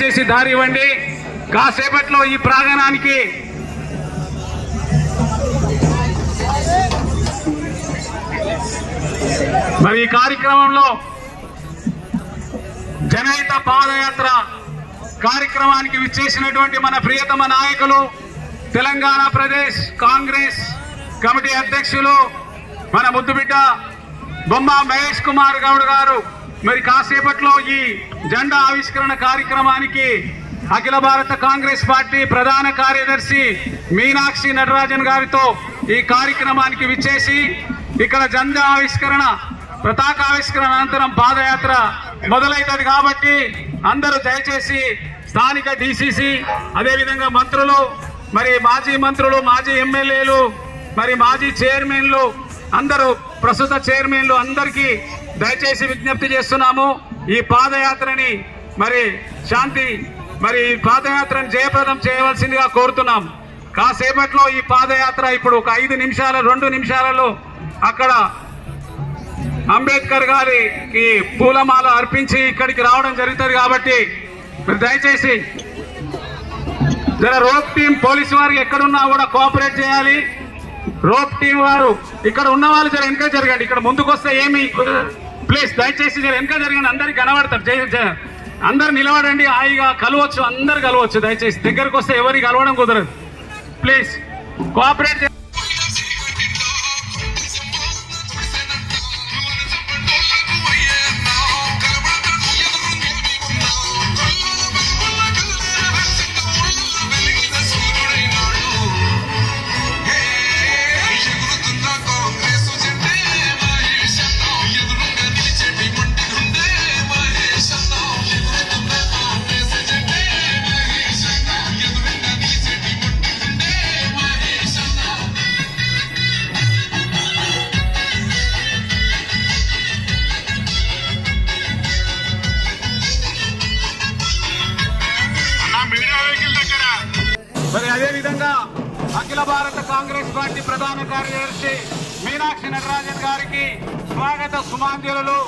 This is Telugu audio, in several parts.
చేసి దారి ఇవ్వండి. కాసేపట్లో ఈ ప్రాంగణానికి మరి ఈ కార్యక్రమంలో జనహిత పాదయాత్ర కార్యక్రమానికి విచ్చేసినటువంటి మన ప్రియతమ నాయకులు, తెలంగాణ ప్రదేశ్ కాంగ్రెస్ కమిటీ అధ్యక్షులు మన ముద్దుబిడ్డ బొమ్మ మహేష్ కుమార్ గౌడ్ గారు మరి కాసేపట్లో ఈ జెండా ఆవిష్కరణ కార్యక్రమానికి అఖిల భారత కాంగ్రెస్ పార్టీ ప్రధాన కార్యదర్శి మీనాక్షి నటరాజన్ గారితో ఈ కార్యక్రమానికి విచ్చేసి ఇక్కడ జెండా ఆవిష్కరణ పతాకావిష్కరణ అనంతరం పాదయాత్ర మొదలైతుంది. కాబట్టి అందరూ దయచేసి స్థానిక డిసిసి అదేవిధంగా మంత్రులు, మరి మాజీ మంత్రులు, మాజీ ఎమ్మెల్యేలు, మరి మాజీ చైర్మన్లు, అందరూ ప్రస్తుత చైర్మన్లు అందరికీ దయచేసి విజ్ఞప్తి చేస్తున్నాము. ఈ పాదయాత్రని మరి ఈ పాదయాత్రను జయప్రదం చేయవలసిందిగా కోరుతున్నాం. కాసేపట్లో ఈ పాదయాత్ర ఇప్పుడు ఒక 2 నిమిషాలలో అక్కడ అంబేద్కర్ గారికి పూలమాల అర్పించి ఇక్కడికి రావడం జరుగుతుంది. కాబట్టి మీరు దయచేసి రోప్ టీం పోలీసు వారికి ఎక్కడున్నా కూడా కోఆపరేట్ చేయాలి. రోప్ టీం వారు ఇక్కడ ఉన్న వాళ్ళు వెనక జరగండి. ఇక్కడ ముందుకు వస్తే ఏమి ప్లీజ్ దయచేసి వెనక జరగండి. అందరికి కనబడతారు. అందరు నిలబడండి. హాయిగా కలవచ్చు, అందరు కలవచ్చు. దయచేసి దగ్గరకు వస్తే ఎవరికి కలవడం కుదరదు. Please cooperate. మరి అదేవిధంగా అఖిల భారత కాంగ్రెస్ పార్టీ ప్రధాన కార్యదర్శి మీనాక్షి నటరాజన్ గారికి స్వాగత సుమాంజలు.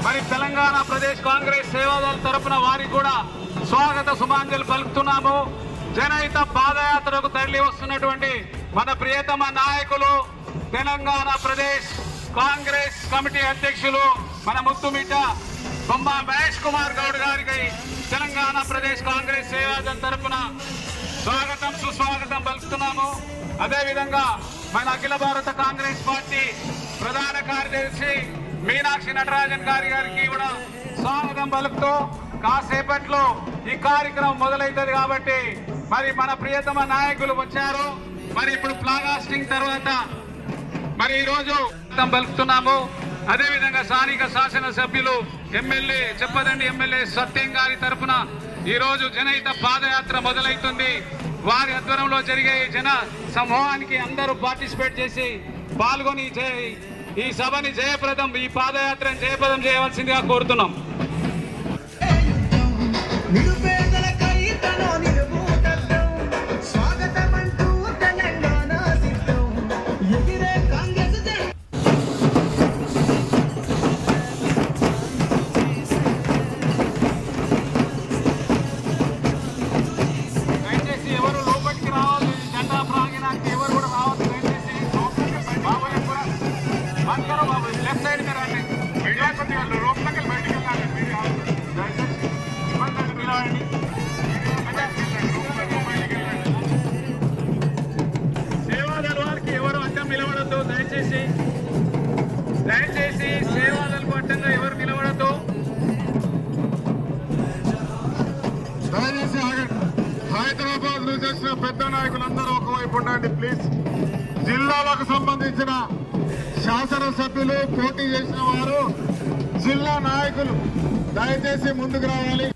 మరి తెలంగాణ ప్రదేశ్ కాంగ్రెస్ సేవాదళ తరఫున వారికి కూడా స్వాగత సుమాంజలు పలుకుతున్నాము. జనహిత పాదయాత్రకు తరలి వస్తున్నటువంటి మన ప్రియతమ నాయకులు, తెలంగాణ ప్రదేశ్ కాంగ్రెస్ కమిటీ అధ్యక్షులు మన ముద్దుబిడ్డ బొమ్మ మహేష్ కుమార్ గౌడ్ గారికి తెలంగాణ ప్రదేశ్ కాంగ్రెస్ సేవాదళ తరఫున స్వాగతం సుస్వాగతం పలుకుతున్నాము. అదేవిధంగా మన అఖిల భారత కాంగ్రెస్ పార్టీ ప్రధాన కార్యదర్శి మీనాక్షి నటరాజన్ గారికి కూడా స్వాగతం పలుకుతూ కాసేపట్లో ఈ కార్యక్రమం మొదలవుతుంది. కాబట్టి మరి మన ప్రియతమ నాయకులు వచ్చారు. మరి ఇప్పుడు ఫ్లాగ్ హాస్టింగ్ తర్వాత మరి ఈరోజు పలుకుతున్నాము. అదేవిధంగా స్థానిక శాసనసభ్యులు ఎమ్మెల్యే చెప్పదండి ఎమ్మెల్యే సత్యం గారి తరఫున ఈరోజు జనహిత పాదయాత్ర మొదలవుతుంది. వారి ఆధ్వర్యంలో జరిగే జన సమూహానికి అందరూ పార్టిసిపేట్ చేసి పాల్గొని ఈ సభని జయప్రదం, ఈ పాదయాత్రను జయప్రదం చేయవలసిందిగా కోరుతున్నాం. సేవాదళ వారికి ఎవరు అడ్డం నిలబడద్దు. దయచేసి సేవాదళకు అడ్డంగా ఎవరు నిలబడద్దు. దయచేసి హైదరాబాద్ నుంచి వచ్చిన పెద్ద నాయకులందరూ ఒకవైపు ఉండండి ప్లీజ్. జిల్లాలకు సంబంధించిన శాసనసభ్యులు, పోటీ చేసిన వారు, జిల్లా నాయకులు దయచేసి ముందుకు రావాలి.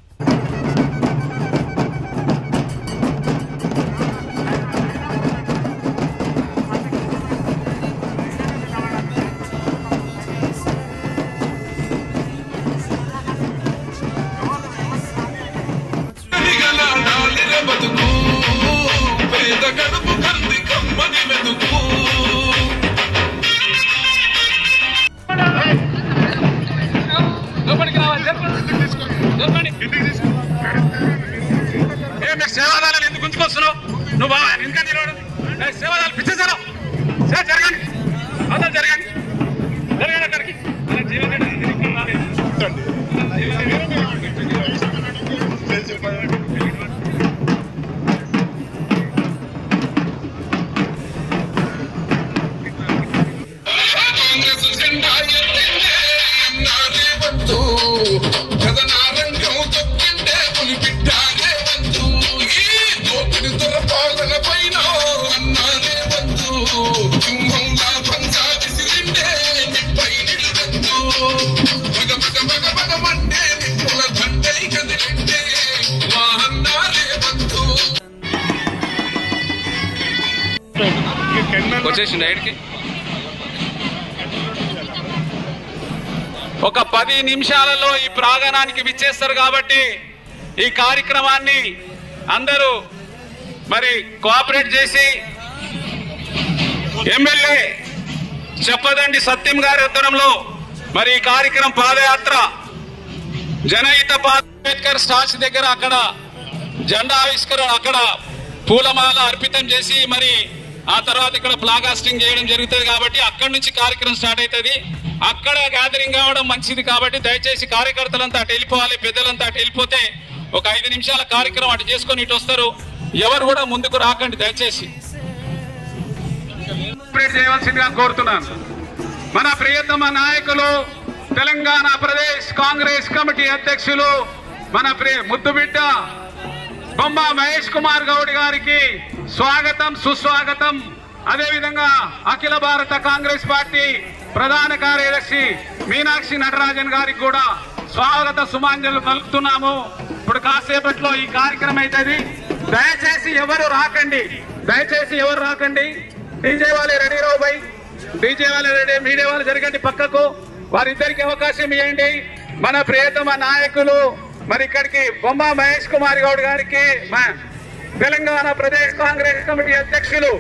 లోపలికి రావాలి. నువ్వు ఇంకా నిలవడం సేవలు పిచ్చేసారు జరగండి అసలు జరగండి జరగండి అక్కడికి వచ్చేసింది ఐడికి ఒక 10 నిమిషాలలో ఈ ప్రాంగణానికి విచ్చేస్తారు కాబట్టి ఈ కార్యక్రమాన్ని అందరూ మరి కోఆపరేట్ చేసి ఎమ్మెల్యే చెప్పదండి సత్యం గారి ఆధ్వర్యంలో మరి ఈ కార్యక్రమం పాదయాత్ర జనహిత అంబేద్కర్ స్టాచ్యూ దగ్గర అక్కడ జెండా ఆవిష్కరణ అక్కడ పూలమాల అర్పితం చేసి మరి ఆ తర్వాత ఇక్కడ ఫ్లాగాస్టింగ్ చేయడం జరుగుతుంది కాబట్టి అక్కడి నుంచి కార్యక్రమం స్టార్ట్ అవుతుంది. అక్కడ గ్యాదరింగ్ కావడం మంచిది కాబట్టి దయచేసి కార్యకర్తలంతా అటు వెళ్ళిపోవాలి, పెద్దలంతా అటు వెళ్ళిపోతే ఒక 5 నిమిషాల కార్యక్రమం అటు చేసుకొని ఇటు వస్తారు. ఎవరు కూడా ముందుకు రాకండి దయచేసి చేయవలసిందిగా కోరుతున్నాను. మన ప్రియతమ నాయకులు తెలంగాణ ప్రదేశ్ కాంగ్రెస్ కమిటీ అధ్యక్షులు మన ముద్దుబిడ్డ బొమ్మ మహేష్ కుమార్ గౌడ్ గారికి స్వాగతం సుస్వాగతం. అదేవిధంగా అఖిల భారత కాంగ్రెస్ పార్టీ ప్రధాన కార్యదర్శి మీనాక్షి నటరాజన్ గారికి కూడా స్వాగత సుమాంజలు పలుకుతున్నాము. ఇప్పుడు కాసేపట్లో ఈ కార్యక్రమం అవుతుంది. దయచేసి ఎవరు రాకండి, దయచేసి ఎవరు రాకండి. డీజే వాళ్ళే రెడీ రావు బై, డీజే వాళ్ళే రెడీ, మీడియా వాళ్ళు జరగండి పక్కకు, వారిద్దరికి అవకాశం ఇవ్వండి. మన ప్రియతమ నాయకులు మరి ఇక్కడికి బొమ్మ మహేష్ కుమార్ గౌడ్ గారికి తెలంగాణ ప్రదేశ్ కాంగ్రెస్ కమిటీ అధ్యక్షులు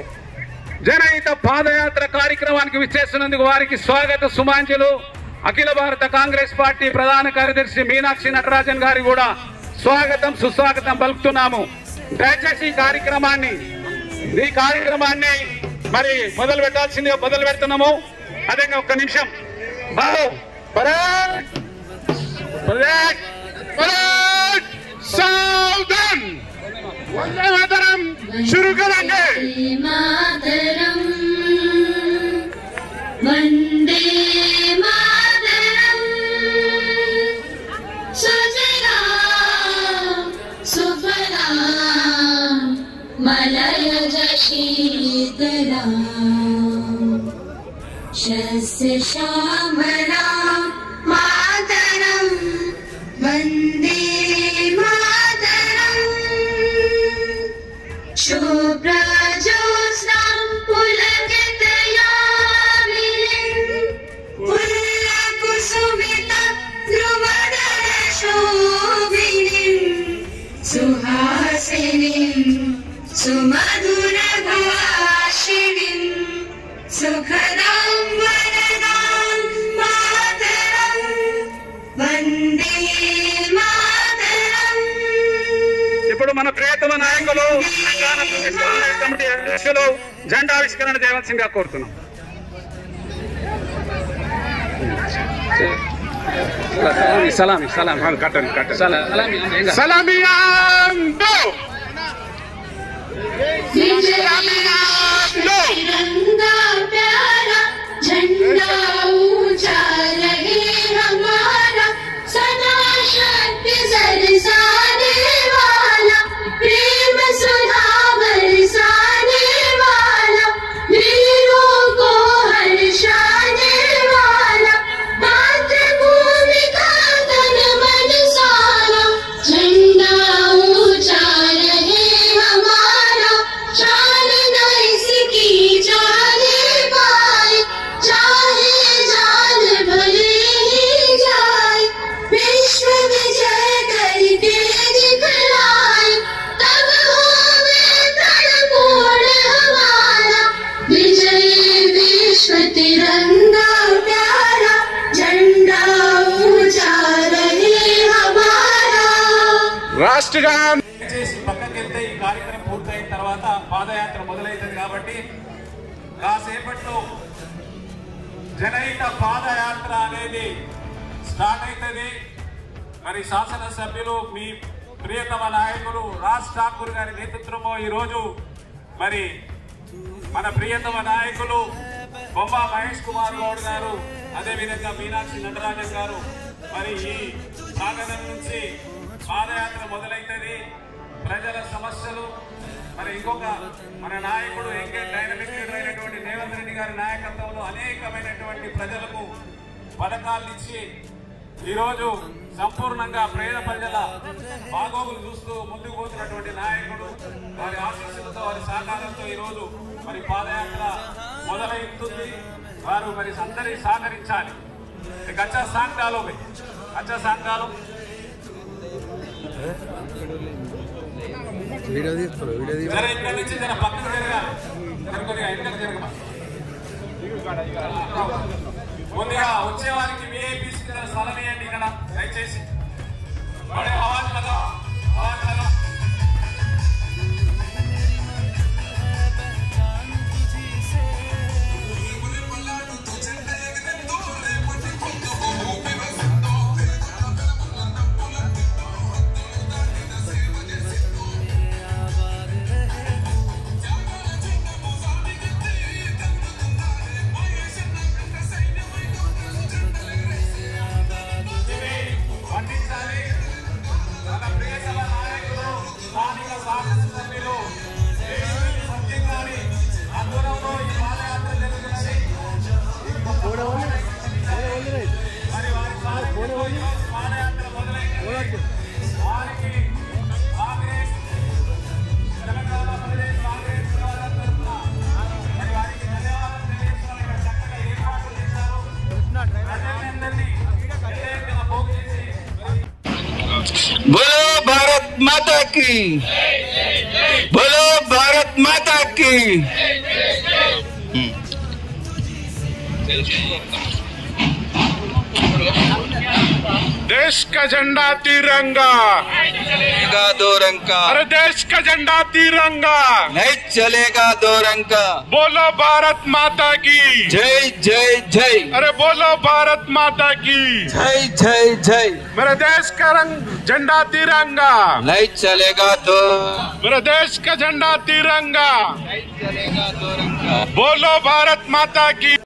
జనహిత పాదయాత్ర కార్యక్రమానికి విచ్చేస్తున్నందుకు వారికి స్వాగత సుమాంజలు. అఖిల భారత కాంగ్రెస్ పార్టీ ప్రధాన కార్యదర్శి మీనాక్షి నటరాజన్ గారికి కూడా స్వాగతం సుస్వాగతం పలుకుతున్నాము. దయచేసి ఈ కార్యక్రమాన్ని మరి మొదలు పెట్టాల్సిందిగా మొదలు పెడుతున్నాము. అదే ఒక్క నిమిషం బాబు सावधान वंदे मातरम शुरू करेंगे. वंदे मातरम सुजला सुफला मलयज शीतला शस्य श्यामला मातरम वंदे मातरम शुभ्रजोत्स्ना पुलकितयामिनीं पुल्लकुसुमिता ध्रुवदर्शोभिनीं सुहासिनीं सुमधुरभाषिणीं सुखदां वरदां मातरं वंदे मातरं. ఇప్పుడు మన ప్రియతమ నాయకులు తెలంగాణ ప్రదేశ్ కాంగ్రెస్ కమిటీ అధ్యక్షులు జెండా ఆవిష్కరణ చేయవలసిందిగా కోరుతున్నాం. సలామి సలామి కట్టండి కట్టండి సలామి तिरंगा प्यारा झंडा ऊंचा रहे हमारा सदा शक्ति बरसाने वाला प्रेम सुधा बरसाने वाला वीरों को हर्षाने वाला मातृभूमि का तन मन सारा झंडा ऊंचा रहे हमारा शान न इसकी जाने पाए चाहे जान भले ही जाए विश्व विजय करके दिखलाए तब होवे प्रणपूर्ण हमारा विजयी विश्व तिरंगा प्यारा झंडा ऊंचा रहे हमारा. राष्ट्रगान దయచేసి పక్కకి వెళ్తే ఈ కార్యక్రమం పూర్తయిన తర్వాత పాదయాత్ర మొదలవుతుంది కాబట్టి కాసేపట్లో జనహిత పాదయాత్ర అనేది స్టార్ట్ అవుతుంది. మరి శాసనసభ్యులు మీ ప్రియతమ నాయకులు రాజ్ ఠాకూర్ గారి నేతృత్వంలో ఈరోజు మరి మన ప్రియతమ నాయకులు బొమ్మ మహేష్ కుమార్ గౌడ్ గారు, అదేవిధంగా మీనాక్షి నటరాజన్ గారు మరి ఈ సాగరం నుంచి పాదయాత్ర మొదలైతుంది. ప్రజల సమస్యలు మరి ఇంకొక మన నాయకుడు ఎంగేజ్ డైనమిక్ లీడర్ అయినటువంటి రేవంత్ రెడ్డి గారి నాయకత్వంలో అనేకమైనటువంటి ప్రజలకు పథకాలు ఇచ్చి ఈరోజు సంపూర్ణంగా పేద ప్రజల బాగోగులు చూస్తూ ముందుకు పోతున్నటువంటి నాయకుడు, వారి ఆశీస్సులతో వారి సహకారంతో ఈరోజు మరి పాదయాత్ర మొదలవుతుంది. వారు మరి అందరి సహకరించాలి. కచ్చా సాంగ్డాలో కచ్చా సాంగ్డాలో ఇక్కడ నుంచి జర పక్కకు జరగాలి, కొద్దిగా ఎన్నికలు జరగమా. ముందుగా వచ్చే వారికి విఐపీసీ స్థలం ఇవ్వండి. ఇక్కడ దయచేసి ఆవాజ్ లగా ఆవాజ్ లగా. बोलो भारत माता की, बोलो भारत माता की। देश का झंडा तिरंगा, चलेगा दो रंग का। अरे देश का झंडा तिरंगा, नहीं चलेगा दो रंग का। बोलो भारत माता की जय जय जय। अरे बोलो भारत माता की जय जय जय। मेरे देश का रंग झंडा तिरंगा, नहीं चलेगा दो। मेरे देश का झंडा तिरंगा, नहीं चलेगा दो रंग का। बोलो भारत माता की।